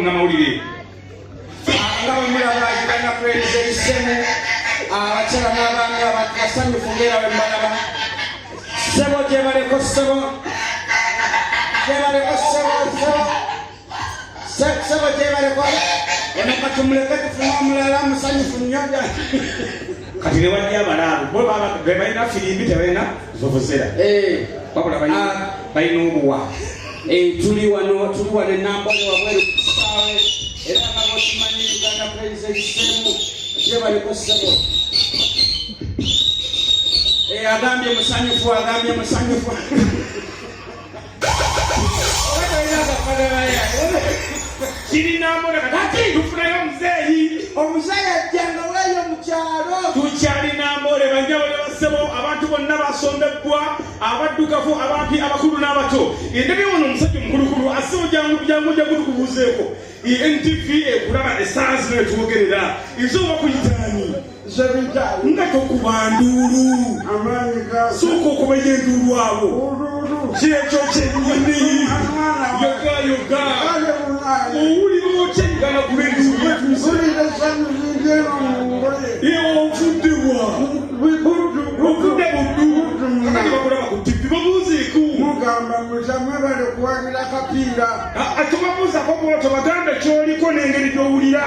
munnamawulire nga bwe mulaba agirana kweriza isemu abakyala n'abaami abasanyufu ng'era bwe mbalaba ssebo gyebaleko ssebo ssebo gyebaleko ono katumuleke tufuna omulala musanyufu nnyo kati ne wajja abalaabu bo balina firimbi tebalina zovuzera wabula balina obuwa tuli wano enambole wabweru ku kisaawe era nga bokimanyi Uganda Praise isemu gyebaleko ssebo agambye musanyufu kirinambole kati tufunayo omuzeeyi ajjanga weeyo mu kyalo tukyalinambole banjabole bassebo abantu bonna basombebwa abaddugavu abampi abakulu n'abato endabye wono omusajja omukulukulu asibo jangu kubuuzeeko NTV ekulaba essaawa zino etwogerera nsobola kuyitaani nga tokubanduulu sooka okumenya enduulu abo kyekyo kyennyini yoga owulira otya Uganda Praise ovudde buddu akati bakulaba ku TV babuuzeeko mugamba musamwe bali kuwagira kapiira tubabuuzako bwotyo baganda kyoliko n'engeri gy'owulira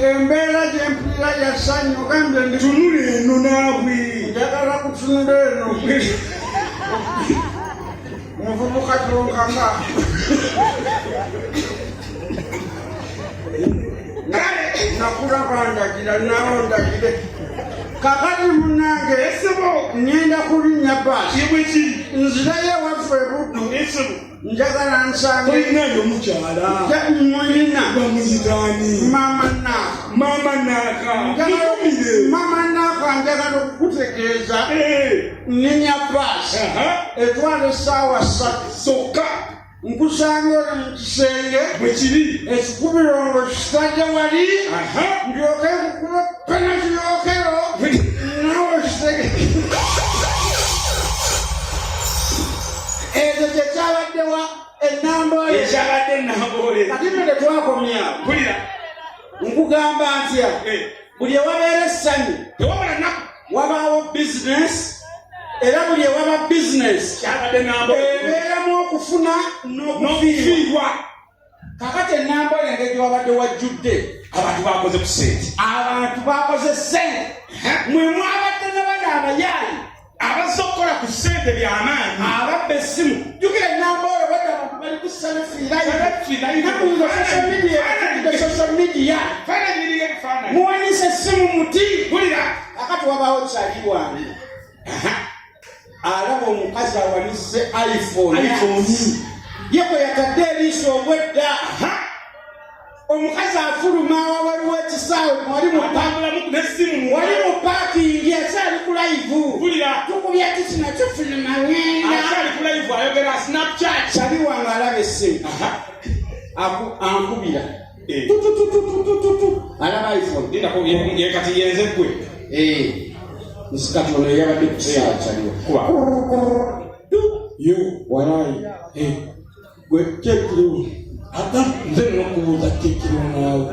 embeera gy'empulira ya ssanyu ogambye ndi tunula eno naabwe njagala kutunula eno muvubuka tonkanga nakulaba ndagira nawo ndagire kakati munange esebo ngenda kulinnya baasi yebweki nzirayo waffe buddu esebo njagala nsange tolinayo omukyala mulina bamuyitaani mama naaka njagala okukutegeeza nenya baasi etwala essaawa 3 sokka nkusanga oli mu kisenge bwekiri ekikubirongo kitajja wali ndyoke kukuba penati yokero nawe kisenge ekyo kyekyabaddewa ennambole kati nno tetwakomyawo mpulira nkugamba ntya buli ewabeera essanyu tewabala nnaku wabaawo bizinesi era buli ewaba bizinesi ebeeramu okufuna n'okufiirwa kakati ennambole engeri wabadde wajjudde abantu bakoze ku sente mwe mwabadde ne bana abayaayi abazze okukola ku sente by'amaanyi ababba essimu jjukira ennambole badde abantu bali ku social media muwanise essimu muti kakati wabaawo kyali wange alaba omukazi awanise iphone ye bwe yatadde eriiso obwedda omukazi afuluma waliwo ekisaawe wali mu paakingi akyali ku live tukubya tikina kifuluma kyali wange alaba essimu ankubira alaba iphone kati yenze gwe nsikati ono yabadde kusaa kyaliwo yo walayi gwe kyekiriwo ata nze nokubuuza kyekiriwo naawe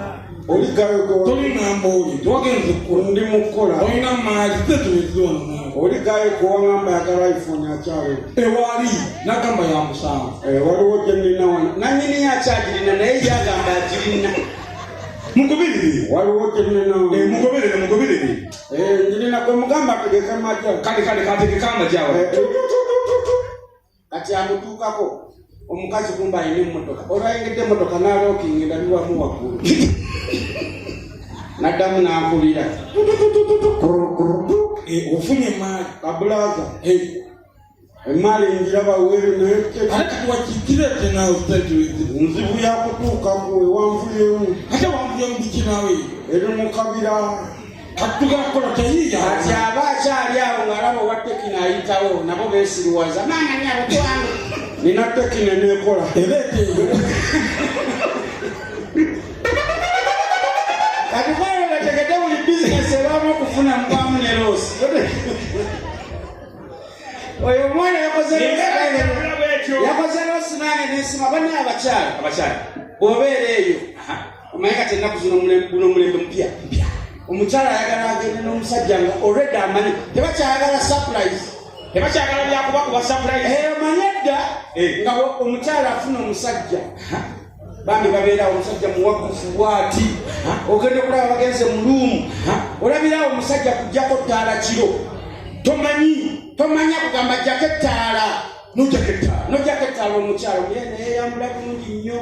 oligayotolinamboli twagenze ndi mukola olina maali tetuweziwano naawe oligayo kuwangamba yagala iphone akyalo ewali nagamba ya musanvu waliwo gyenina wano nanyini yakyagirina naye yagamba agirina mugobirire waliwo gyenina mugoberere njirina kwe mugamba ategeka majja kale kategeka amajjawe kati amutuukako omukazi kumba alina emmotoka olwayingidde emmotoka n'alookingi ndabiwamu waggulu naddamu n'ankubira ofunye emaali kabulaza emaali njiraba weeru naye wakitirete nawe nzibu yakutuukaku ewanvulyemu ate wanvulye mubiki nawe eri mukabira atugakola tayiya ati aba akyali awo ng'alaba owa tekino ayitawo nabo beesiriwaza maanani abatwange nina tekino neekola kati kwalo gategedde buli bizinesi ebamu okufuna mukwamu ne loosi oyo omwana yakoze loosi nange nesima banne abakyala bw'obeera eyo omayika tenaku zino mulembe mpya omukyala ayagala agende n'omusajja nga already amanyi tebakyayagala surprise tebakyagala byakubakuba surprise omanyi edda nga omukyala afuna omusajja bambi babeerawo omusajja muwagufu bwati ogenda okulaba bagenze mu luumu olabirawo omusajja kujjako ttaala kiro tomanya kugamba jjako ettaala nojjako ettaala omukyala neyeyambula bulungi nnyo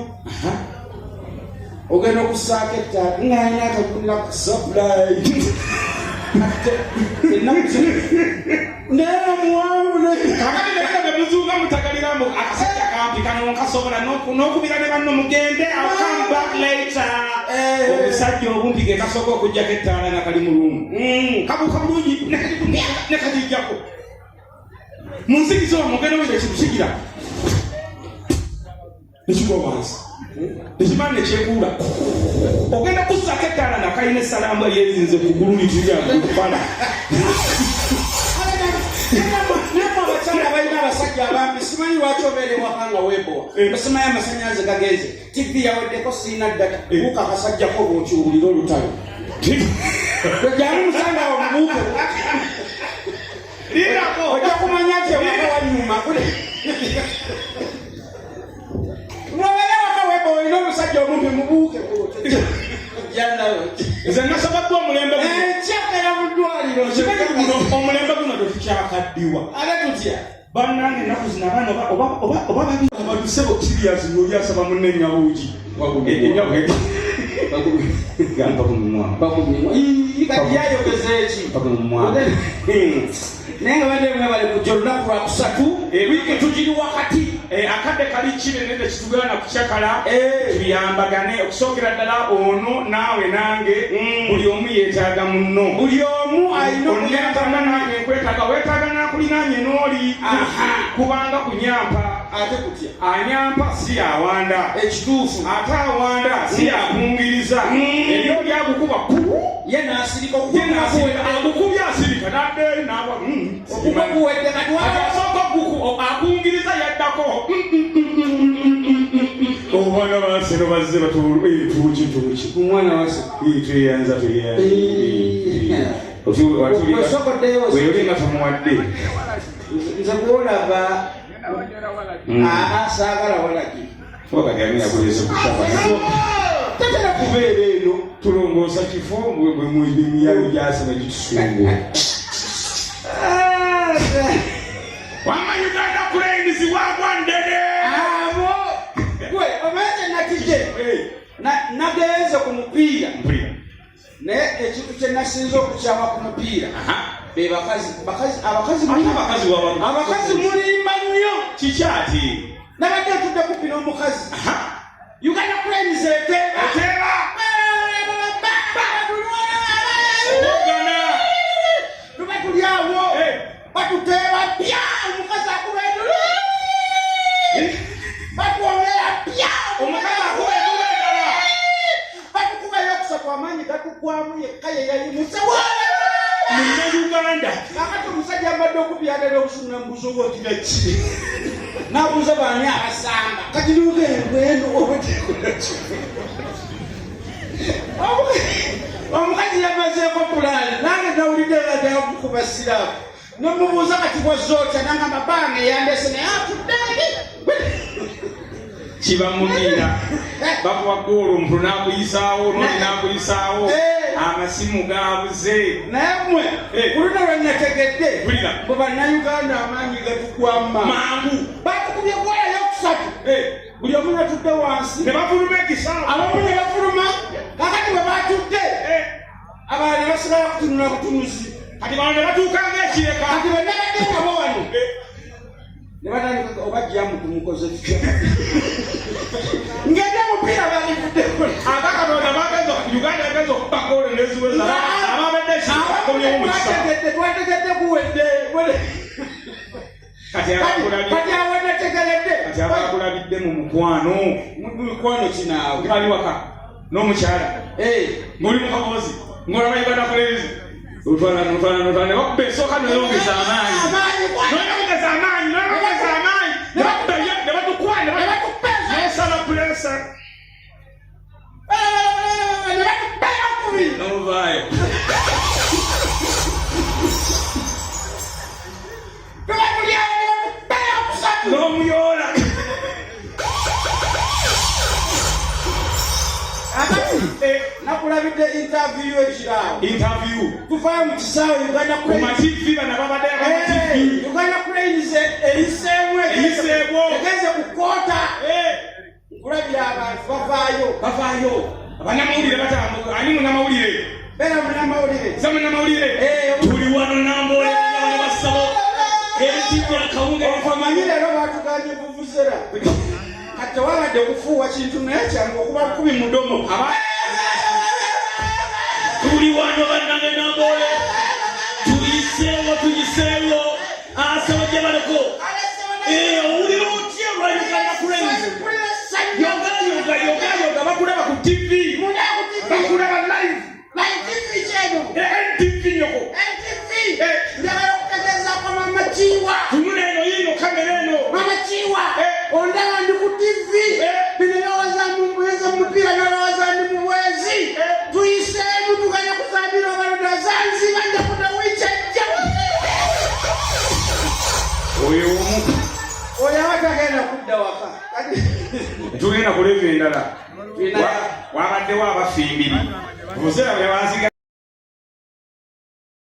ogenda okusaako ettaala ngaalina akakulira ku supply muzuuga mutagaliramu akasajja kampi kano nkasobola n'okubira ne banno mugende I'll come back later obusajja obumpi ge kasooka okujjako ettaala nga kali mu luumu kabuuka bulungi ne kagijjako mu nsigizo mugende weza ekikusigira nekigwa wansi ekimala nekyekuula ogenda kussako ettaala nga kalina essalamba lyezinze ku ggulu litiryakufaana abakyala balina abasajja abambi simanyi lwaki obeera ewaka nga weebowa basimayo amasanyalaze gagenze tv yaweddeko siina ddata buuka akasajjako bwokiwulira olutalo jamu musangawo mubuuke ojja kumanya nti ewaka wanyuma nobeera waka weebowa olina omusajja omumpi mubuuke nze nasabaddwa omulembe ekyakera mu ddwaliro omulembe guno tetukyakaddiwa ate tutya bannange ennaku zino abaana oba babi abatusebo sirias ng'olyasaba munne enyabuugi gamba ku mumwa kati yayogeza eki naye nga badde mwe bali kujja olunaku lwa kusatu wiiki tugiri wakati akadde kali kinene tekitugaana kukyakala tuyambagane okusookera ddala ono naawe nange buli omu yeetaaga munno buli omu alina onyentanga nange nkwetaaga weetaaga nakulinaanye n'oli kubanga kunyampa ate kutya anyampa si awanda ekituufu ate awanda si akungiriza ebyo byagukuba ye n'asirika agukubya asirika nadde nawa okubakuwedde akasooka akungiriza yaddako omwana baseno bazze batuuki omwana wase tuyanza weyolinga tomuwadde nze kuolaba saagala walagi wakagamirakulese kusaba tatera kubeera eno tulongoosa kifo bwe mwimiyalu gyasema gitusunguwa wama Uganda Cranes wagwa ndede abo gwe omaze nakije nagenze ku mupiira naye ekintu kye nasinza okukyawa ku mupiira be abakazi mulimba nnyo kikyati nabadde ntudde kupi n'omukazi Uganda Cranes eteeba tuba tulyawo batuteeba pya omukazi akubeedu batuwolera pya omukazi akubeedubedala batukubayo okusatu amaanyi gatugwamu yekka ye yayimuse munnauganda kakati omusajja amadde okubyagala okusumula mubuzo bwotiraki nabuuza baani abasamba kati lugengweno obatekolaki omukazi yamazeeko pulaani nange nawulidde adakukuba siraamu nomubuuza kati bwozotya nangamba baana eyandese naye atuddeeri kibamugira bakuwa goolo omuntu n'akuyisaawo noli n'akuyisaawo amasimu gaabuze naye mmwe kuluna lwennategedde bwe bannayuganda amaanyi gatugwamu mangu batukubye gwalayo okusatu buli omu natudde wansi ne bafuluma ekisaawo abamu ne bafuluma kakati bwe batudde abaana ne basigala kutunula butunuzi kati bano ne batuukanga ekireka kati bwe nabadde nabo wano ne batandika obajjamu tumukoze tutya ngende omupiira balivuddeku abakatonda bagenza uganda yagenza okubakoole neziweza ababadde kikomyewo mu kisaa twategedde kuwedde kati awenategeredde kati abakulabidde mu mukwano kinaawe ali waka n'omukyala ng'oli mu kabozi ng'olaba Uganda Cranes otwala ne bakuba esooka neyongeza amaanyi ne batukwa ne basala pulesa twalabidde interview ekirawo interview tuvayo mu kisaawe Uganda ku mativi bana babadde abamativi Uganda Cranes eyiseemu egeze ku koota kulabira abantu bavaayo abanamawulire batambuka ani munamawulire beera munamawulire za munamawulire tuli wano Namboole ne basabo ekijja akawunga omanyi leero baatuganye vuvuzera kati wabadde kufuuwa kintu naye kyangu okuba 10 mudomo tuli wano bannange Namboole tuyiseewo asabajja baleko owulira otya lwa Uganda Cranes yoga bakulaba ku TV bakulaba live NTV nyoko tunula eno yino kamera eno ondaba ndi ku TV bino yawaza mupiira nalawaza ndi mu bwezi tuyiseemu tuganya kusambira abalonda Zanzibar njakuda wikyajja oyo abatagenda kudda waka tugenda kuleva endala wabaddewo abafimbiri muzeera bwe baziga